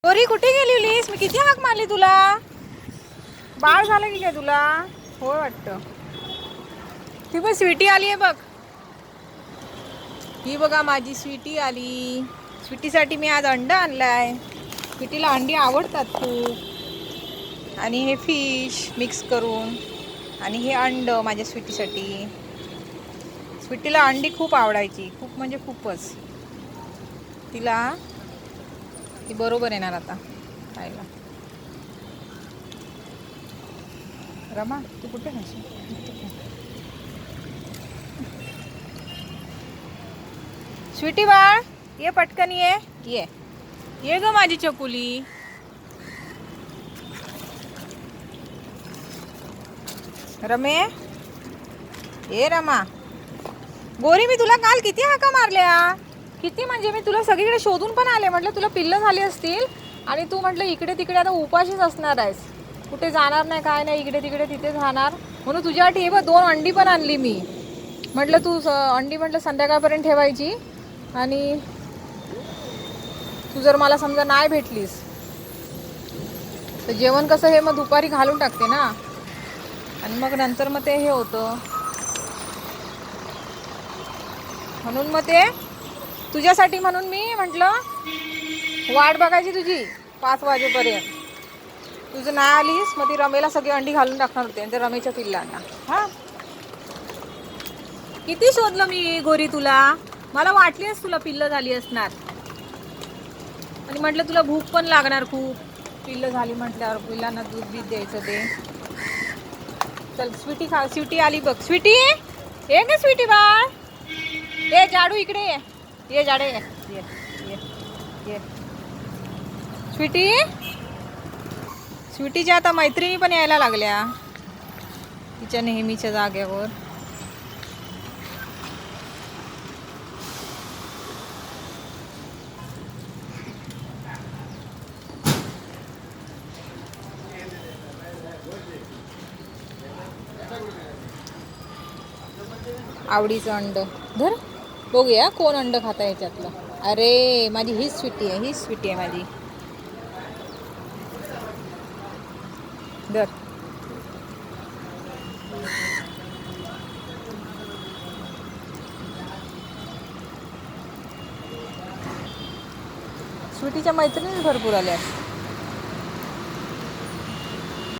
गोरी कुठे गेलीस? मी किती हाक मारली तुला. बाळ झालं की काय तुला? होय वाटतं. ती बघ स्वीटी आली आहे बघ. ही बघा माझी स्वीटी आली. स्वीटीसाठी मी आज अंडा आणलाय. स्वीटीला अंडी आवडतात खूप. आणि हे फिश मिक्स करून आणि हे अंड माझ्या स्वीटीसाठी. स्वीटीला अंडी खूप आवडायची, खूप म्हणजे खूपच. तिला ती बरोबर येणार आता खायला. रमा तू कुठे नाही? स्वीटी बाळ ये पटकन ये ये ये ग माझी चकुली. रमे ये रमा. गोरी मी तुला काल किती हाका मारल्या. किती म्हणजे मी तुला सगळीकडे शोधून पण आले. म्हटलं तुला पिल्लं झाली असतील आणि तू म्हटलं इकडे तिकडे आता उपाशीच असणार आहेस. कुठे जाणार नाही काय नाही, इकडे तिकडे तिथे जाणार. म्हणून तुझ्यासाठी हे बघ 2 अंडी पण आणली मी. म्हटलं तू अंडी म्हटलं संध्याकाळपर्यंत ठेवायची. आणि तू जर मला समजा नाही भेटलीस तर जेवण कसं हे मग दुपारी घालून टाकते ना. आणि मग नंतर मग ते हे होतं. म्हणून मग ते तुझ्यासाठी म्हणून मी म्हटलं वाट बघायची तुझी 5 वाजेपर्यंत. तुझं नाही आलीस मग ती रमेला सगळी अंडी घालून टाकणार होते आणि ते रमेच्या पिल्लांना. हा किती शोधलं मी गोरी तुला. मला वाटलीच तुला पिल्लं झाली असणार. आणि म्हटलं तुला भूक पण लागणार खूप. पिल्लं झाली म्हटल्यावर पिल्लांना दूध बीत द्यायचं ते. चल स्वीटी खा. स्वीटी आली बघ. स्वीटी ये ना स्वीटी बाळ. ये जाडू इकडे ये. ये जाडे ये ये ये ये. स्वीटी स्वीटीच्या आता मैत्रिणी पण यायला लागल्या तिच्या नेहमीच्या जागेवर. आवडीचं अंड धर बघूया कोण अंड खाता याच्यातलं. अरे माझी हीच स्वीटी आहे, हीच स्वीटी आहे माझी. धर. स्वीटीच्या मैत्रिणी भरपूर आल्या.